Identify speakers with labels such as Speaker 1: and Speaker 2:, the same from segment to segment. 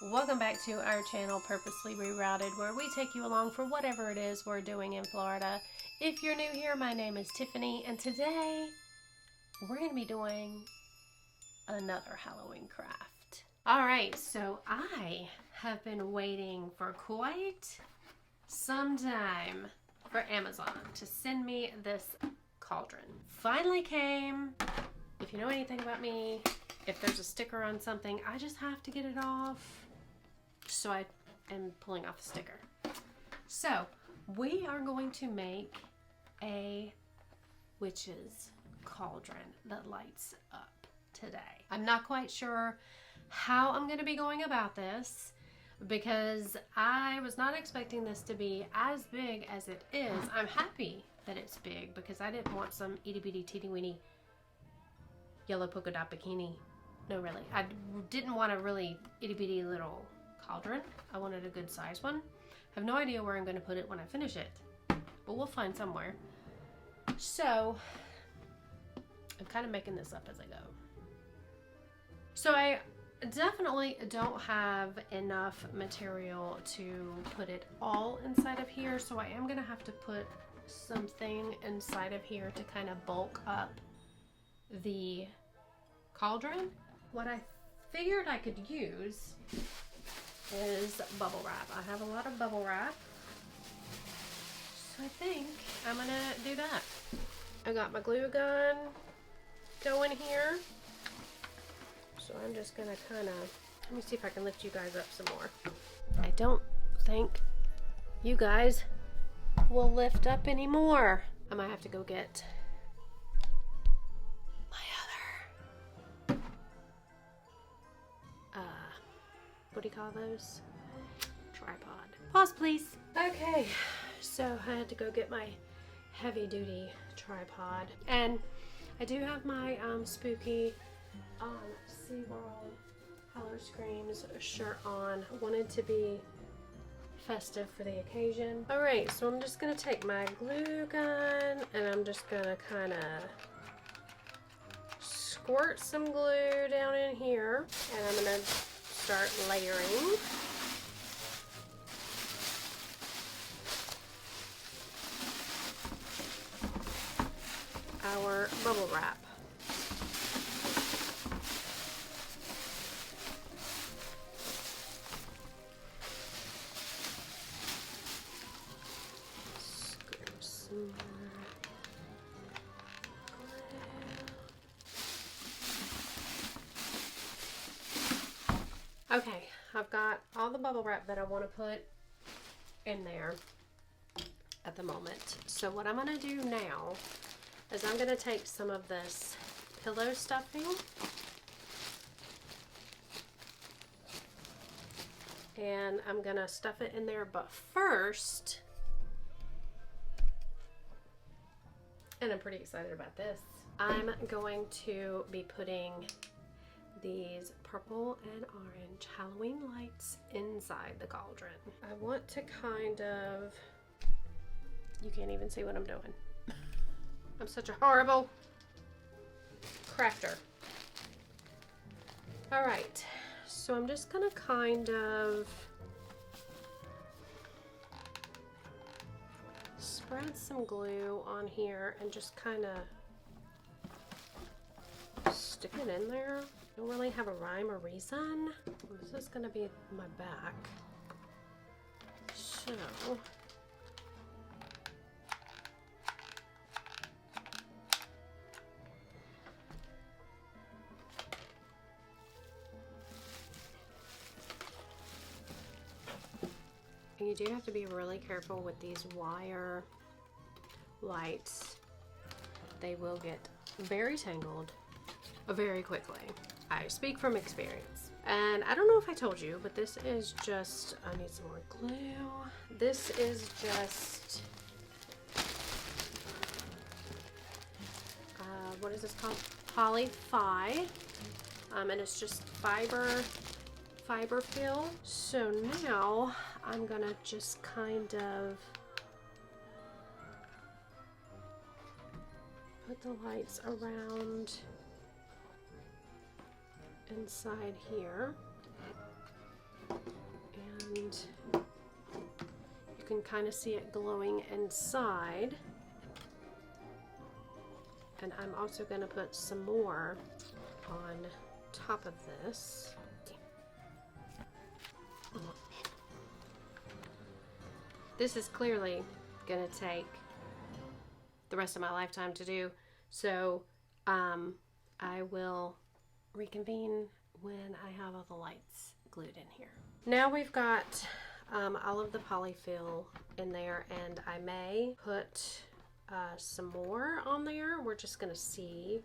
Speaker 1: Welcome back to our channel, Purposely Rerouted, where we take you along for whatever it is we're doing in Florida. If you're new here, my name is Tiffany, and today we're going to be doing another Halloween craft. Alright, so I have been waiting for quite some time for Amazon to send me this cauldron. Finally came. If you know anything about me, if there's a sticker on something, I just have to get it off. So I am pulling off the sticker. So we are going to make a witch's cauldron that lights up today. I'm not quite sure how I'm going to be going about this because I was not expecting this to be as big as it is. I'm happy that it's big because I didn't want some itty bitty teeny weeny yellow polka dot bikini. No, really. I didn't want a really itty bitty little cauldron. I wanted a good size one. I have no idea where I'm going to put it when I finish it, but we'll find somewhere. So I'm kind of making this up as I go. So I definitely don't have enough material to put it all inside of here, so I am going to have to put something inside of here to kind of bulk up the cauldron. What I figured I could use is bubble wrap. I have a lot of bubble wrap, so I think I'm gonna do that. I got my glue gun going here, so I'm just gonna kind of, let me see if I can lift you guys up some more. I don't think you guys will lift up anymore. I might have to go get what do you call those? Tripod. Pause, please. Okay, so I had to go get my heavy duty tripod. And I do have my spooky SeaWorld Hello Screams shirt on. I wanted to be festive for the occasion. Alright, so I'm just going to take my glue gun and I'm just going to kind of squirt some glue down in here. And I'm going to start layering. Our bubble wrap. Screw some more. Okay, I've got all the bubble wrap that I want to put in there at the moment. So what I'm going to do now is I'm going to take some of this pillow stuffing and I'm going to stuff it in there. But first, and I'm pretty excited about this, I'm going to be putting these purple and orange Halloween lights inside the cauldron. I want to kind of, you can't even see what I'm doing. I'm such a horrible crafter. Alright, so I'm just gonna kind of spread some glue on here and just kind of stick it in there. I don't really have a rhyme or reason. This is going to be my back. So you do have to be really careful with these wire lights. They will get very tangled very quickly. I speak from experience. And I don't know if I told you, but this is just, I need some more glue. This is just, what is this called? Poly-Fi. And it's just fiber fill. So now I'm gonna just kind of put the lights around inside here. And you can kind of see it glowing inside. And I'm also going to put some more on top of this. This is clearly going to take the rest of my lifetime to do, so I will reconvene when I have all the lights glued in here. Now we've got all of the polyfill in there, and I may put some more on there. We're just going to see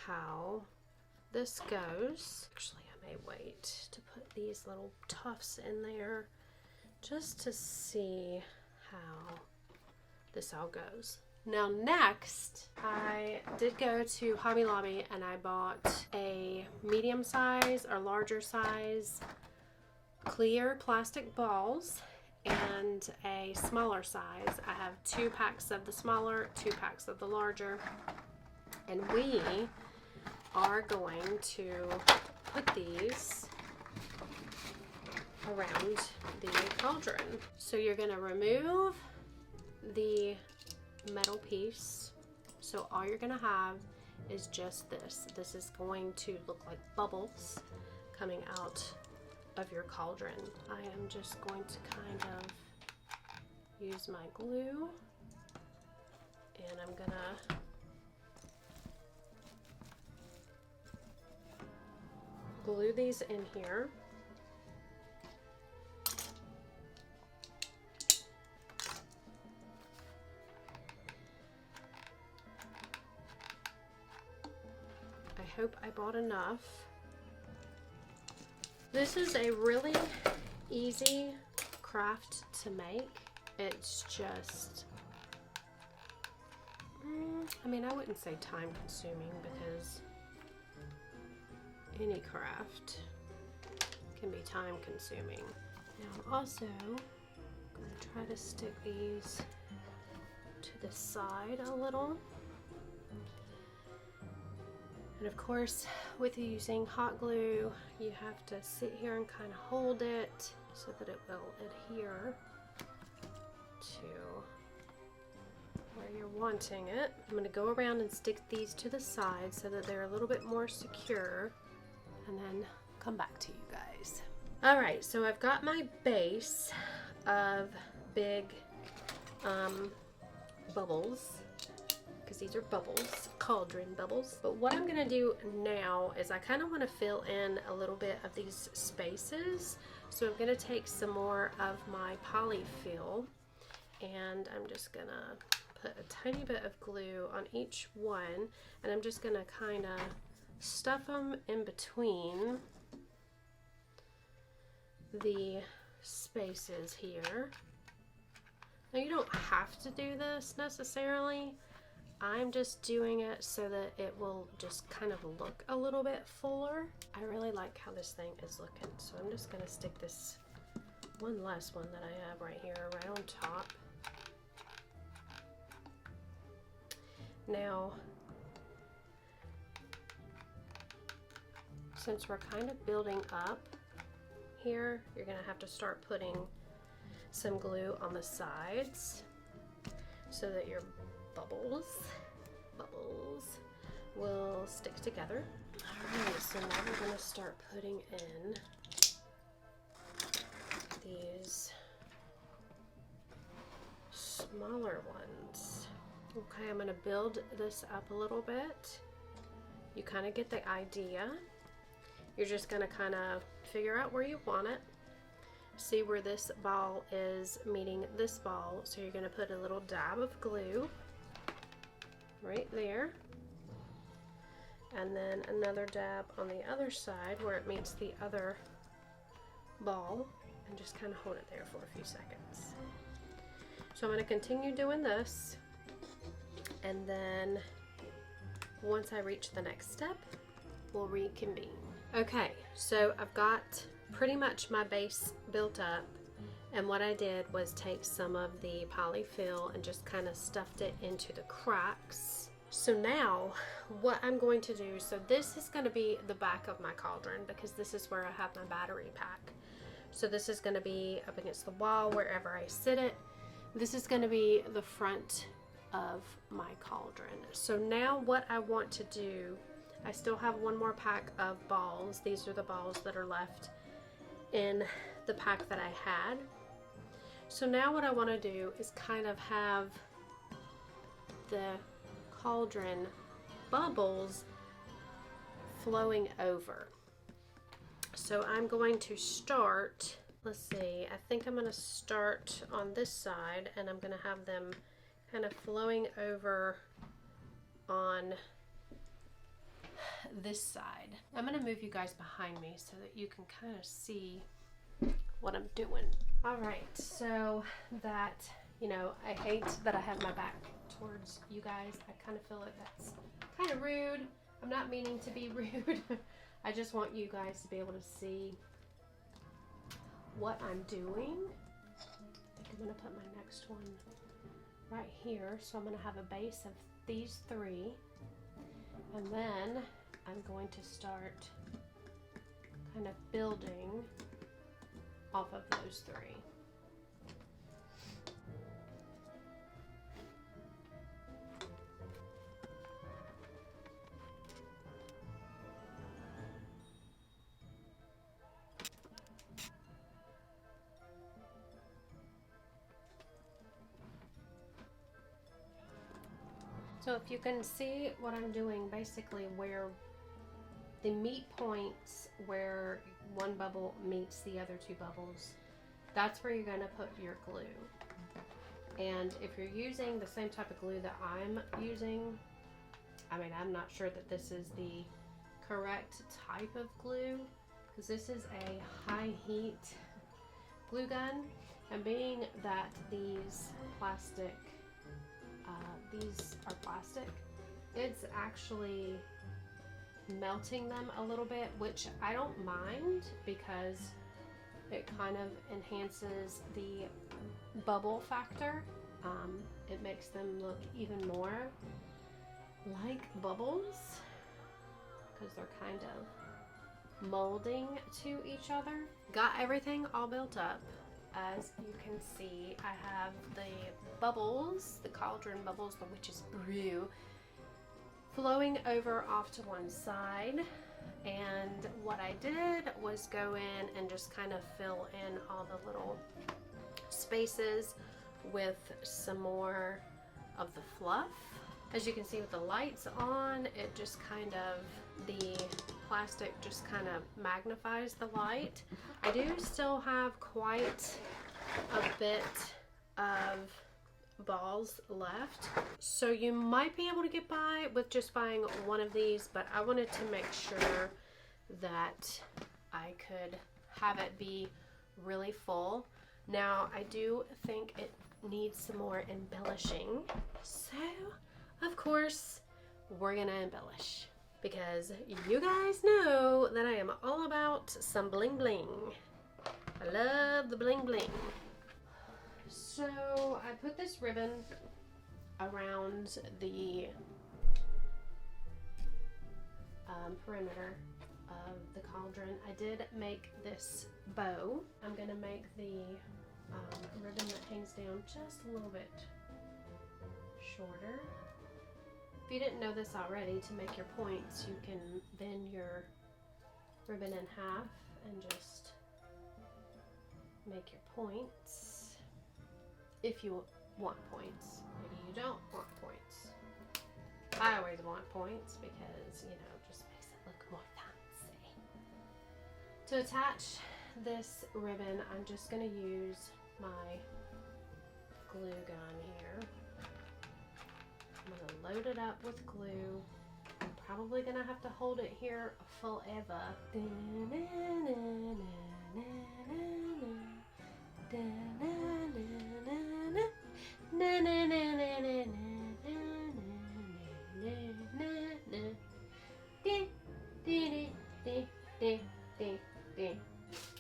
Speaker 1: how this goes. Actually, I may wait to put these little tufts in there just to see how this all goes. Now next, I did go to Hobby Lobby and I bought a medium size or larger size clear plastic balls and a smaller size. I have 2 packs of the smaller, 2 packs of the larger, and we are going to put these around the cauldron. So you're going to remove the metal piece, so all you're going to have is just this. This is going to look like bubbles coming out of your cauldron. I am just going to kind of use my glue, and I'm gonna glue these in here. I hope I bought enough. This is a really easy craft to make. It's just, I mean, I wouldn't say time consuming, because any craft can be time consuming. Now I'm also going to try to stick these to the side a little. And of course, with using hot glue, you have to sit here and kind of hold it so that it will adhere to where you're wanting it. I'm going to go around and stick these to the side so that they're a little bit more secure, and then come back to you guys. Alright, so I've got my base of big bubbles, because these are bubbles, cauldron bubbles. But what I'm going to do now is I kind of want to fill in a little bit of these spaces. So I'm going to take some more of my polyfill, and I'm just going to put a tiny bit of glue on each one, and I'm just going to kind of stuff them in between the spaces here. Now you don't have to do this necessarily. I'm just doing it so that it will just kind of look a little bit fuller. I really like how this thing is looking, so I'm just going to stick this one last one that I have right here, right on top. Now, since we're kind of building up here, you're going to have to start putting some glue on the sides so that your bubbles will stick together. Alright, so now we're going to start putting in these smaller ones. Okay, I'm going to build this up a little bit. You kind of get the idea. You're just going to kind of figure out where you want it. See where this ball is meeting this ball. So you're going to put a little dab of glue right there. And then another dab on the other side where it meets the other ball. And just kind of hold it there for a few seconds. So I'm going to continue doing this. And then once I reach the next step, we'll reconvene. Okay, so I've got pretty much my base built up, and what I did was take some of the polyfill and just kind of stuffed it into the cracks. So now what I'm going to do, so this is going to be the back of my cauldron because this is where I have my battery pack. So this is going to be up against the wall wherever I sit it. This is going to be the front of my cauldron. So now what I want to do, I still have one more pack of balls. These are the balls that are left in the pack that I had. So now what I want to do is kind of have the cauldron bubbles flowing over. So I'm going to start, let's see, I think I'm going to start on this side, and I'm going to have them kind of flowing over on this side. I'm going to move you guys behind me so that you can kind of see what I'm doing. All right, so that, you know, I hate that I have my back towards you guys. I kind of feel like that's kind of rude. I'm not meaning to be rude. I just want you guys to be able to see what I'm doing. I think I'm going to put my next one right here. So I'm going to have a base of these three, and then I'm going to start kind of building off of those three. So if you can see what I'm doing, basically where the meet points where one bubble meets the other two bubbles, that's where you're going to put your glue. And if you're using the same type of glue that I'm using, I mean, I'm not sure that this is the correct type of glue, because this is a high heat glue gun, and being that these are plastic, it's actually melting them a little bit, which I don't mind because it kind of enhances the bubble factor. It makes them look even more like bubbles because they're kind of molding to each other. Got everything all built up. As you can see, I have the bubbles, the cauldron bubbles, the witch's brew, flowing over off to one side. And what I did was go in and just kind of fill in all the little spaces with some more of the fluff. As you can see with the lights on, it just kind of, the plastic just kind of magnifies the light. I do still have quite a bit of balls left, so you might be able to get by with just buying one of these, but I wanted to make sure that I could have it be really full. Now I do think it needs some more embellishing, so of course we're gonna embellish, because you guys know that I am all about some bling bling. I love the bling bling. So I put this ribbon around the perimeter of the cauldron. I did make this bow. I'm gonna make the ribbon that hangs down just a little bit shorter. If you didn't know this already, to make your points, you can bend your ribbon in half and just make your points. If you want points, maybe you don't want points. I always want points because, you know, it just makes it look more fancy. To attach this ribbon, I'm just going to use my glue gun here. I'm going to load it up with glue. I'm probably going to have to hold it here forever.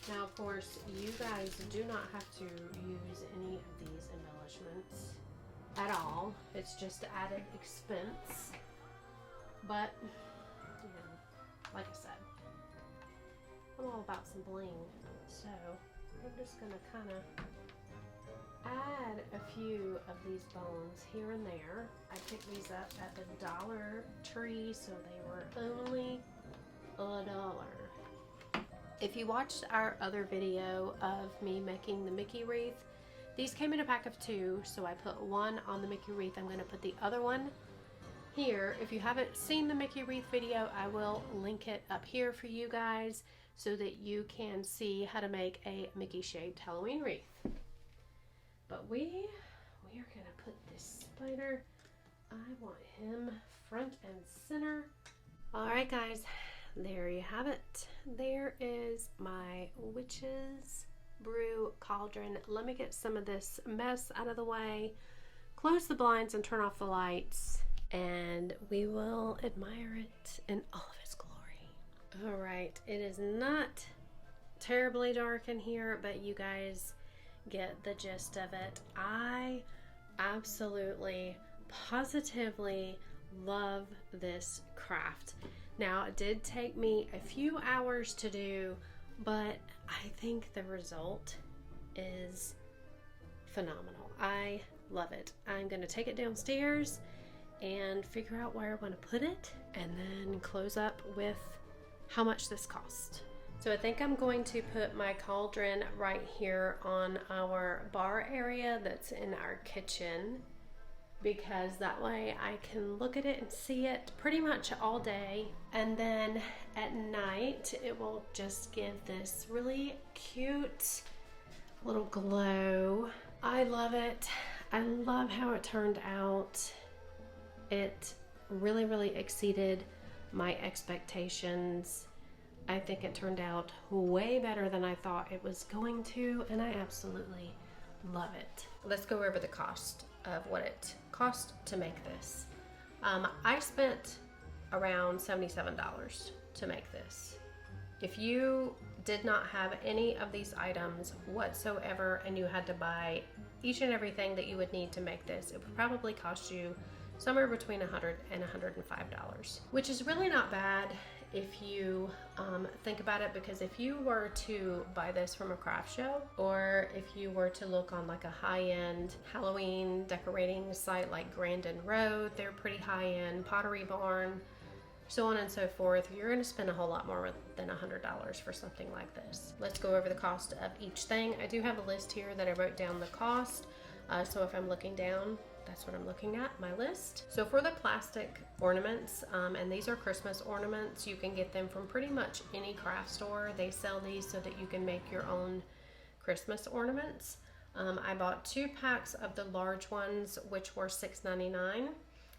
Speaker 1: Now, of course, you guys do not have to use any of these embellishments at all. It's just added expense. But, you know, like I said, I'm all about some bling. So, I'm just gonna kind of add a few of these bones here and there. I picked these up at the Dollar Tree, so they were only $1. If you watched our other video of me making the Mickey wreath, these came in a pack of 2, so I put one on the Mickey wreath. I'm going to put the other one here. If you haven't seen the Mickey wreath video, I will link it up here for you guys so that you can see how to make a Mickey shaped Halloween wreath. But we are going to put this spider, I want him front and center. Alright guys, there you have it. There is my witch's brew cauldron. Let me get some of this mess out of the way, close the blinds and turn off the lights, and we will admire it in all of its glory. Alright, it is not terribly dark in here, but you guys get the gist of it. I absolutely, positively love this craft. Now, it did take me a few hours to do, but I think the result is phenomenal. I love it. I'm going to take it downstairs and figure out where I want to put it, and then close up with how much this cost. So I think I'm going to put my cauldron right here on our bar area that's in our kitchen, because that way I can look at it and see it pretty much all day. And then at night, it will just give this really cute little glow. I love it. I love how it turned out. It really, really exceeded my expectations. I think it turned out way better than I thought it was going to, and I absolutely love it. Let's go over the cost of what it cost to make this. I spent around $77 to make this. If you did not have any of these items whatsoever and you had to buy each and everything that you would need to make this, it would probably cost you somewhere between $100 and $105, which is really not bad if you think about it, because if you were to buy this from a craft show, or if you were to look on like a high-end Halloween decorating site like Grandin Road, they're pretty high-end, Pottery Barn, so on and so forth, you're going to spend a whole lot more than $100 for something like this. Let's go over the cost of each thing. I do have a list here that I wrote down the cost, so if I'm looking down, that's what I'm looking at, my list. So for the plastic ornaments, and these are Christmas ornaments, you can get them from pretty much any craft store. They sell these so that you can make your own Christmas ornaments. I bought 2 packs of the large ones, which were $6.99,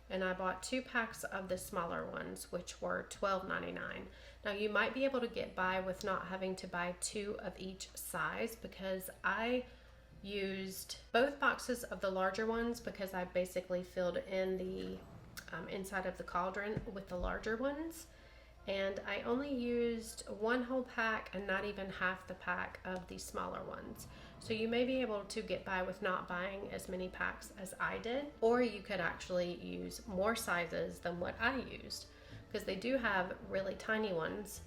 Speaker 1: and I bought 2 packs of the smaller ones, which were $12.99. Now you might be able to get by with not having to buy 2 of each size, because I used both boxes of the larger ones because I basically filled in the inside of the cauldron with the larger ones, and I only used 1 whole pack and not even half the pack of the smaller ones. So you may be able to get by with not buying as many packs as I did, or you could actually use more sizes than what I used, because they do have really tiny ones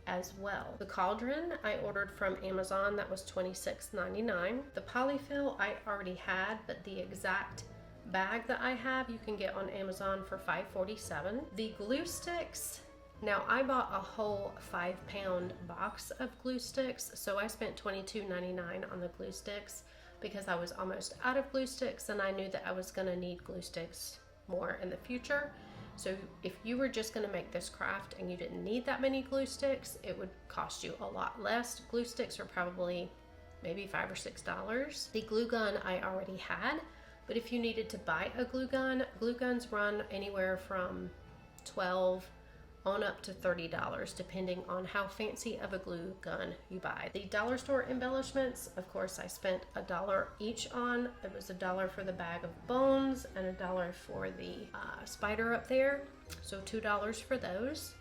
Speaker 1: as well. The cauldron I ordered from Amazon, that was $26.99. The polyfill I already had, but the exact bag that I have you can get on Amazon for $5.47. The glue sticks, now I bought a whole 5-pound box of glue sticks, so I spent $22.99 on the glue sticks because I was almost out of glue sticks, and I knew that I was going to need glue sticks more in the future. So if you were just going to make this craft and you didn't need that many glue sticks, it would cost you a lot less. Glue sticks are probably maybe $5 or $6. The glue gun I already had, but if you needed to buy a glue guns run anywhere from $12 on up to $30, depending on how fancy of a glue gun you buy. The dollar store embellishments, of course, I spent $1 each on. It was $1 for the bag of bones and $1 for the spider up there, so $2 for those.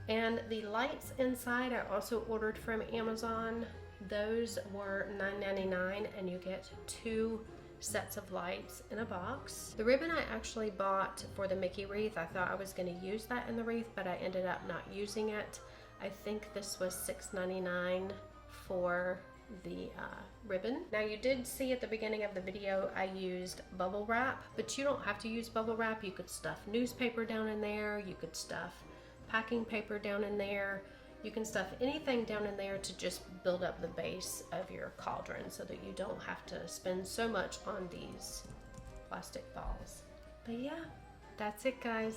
Speaker 1: And the lights inside I also ordered from Amazon. Those were $9.99, and you get 2 sets of lights in a box. The ribbon I actually bought for the Mickey wreath, I thought I was going to use that in the wreath, but I ended up not using it. I think this was $6.99 for the ribbon. Now you did see at the beginning of the video I used bubble wrap, but you don't have to use bubble wrap. You could stuff newspaper down in there, you could stuff packing paper down in there, you can stuff anything down in there to just build up the base of your cauldron so that you don't have to spend so much on these plastic balls. But yeah, that's it guys.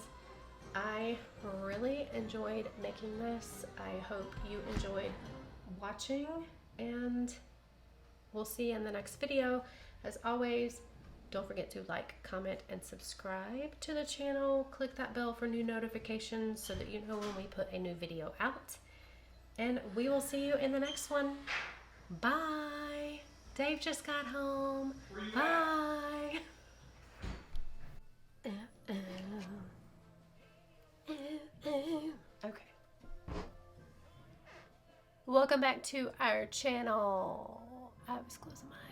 Speaker 1: I really enjoyed making this. I hope you enjoyed watching, and we'll see you in the next video. As always, don't forget to like, comment, and subscribe to the channel. Click that bell for new notifications so that you know when we put a new video out. And we will see you in the next one. Bye. Dave just got home. Bye. Okay. Welcome back to our channel. I was closing my eyes.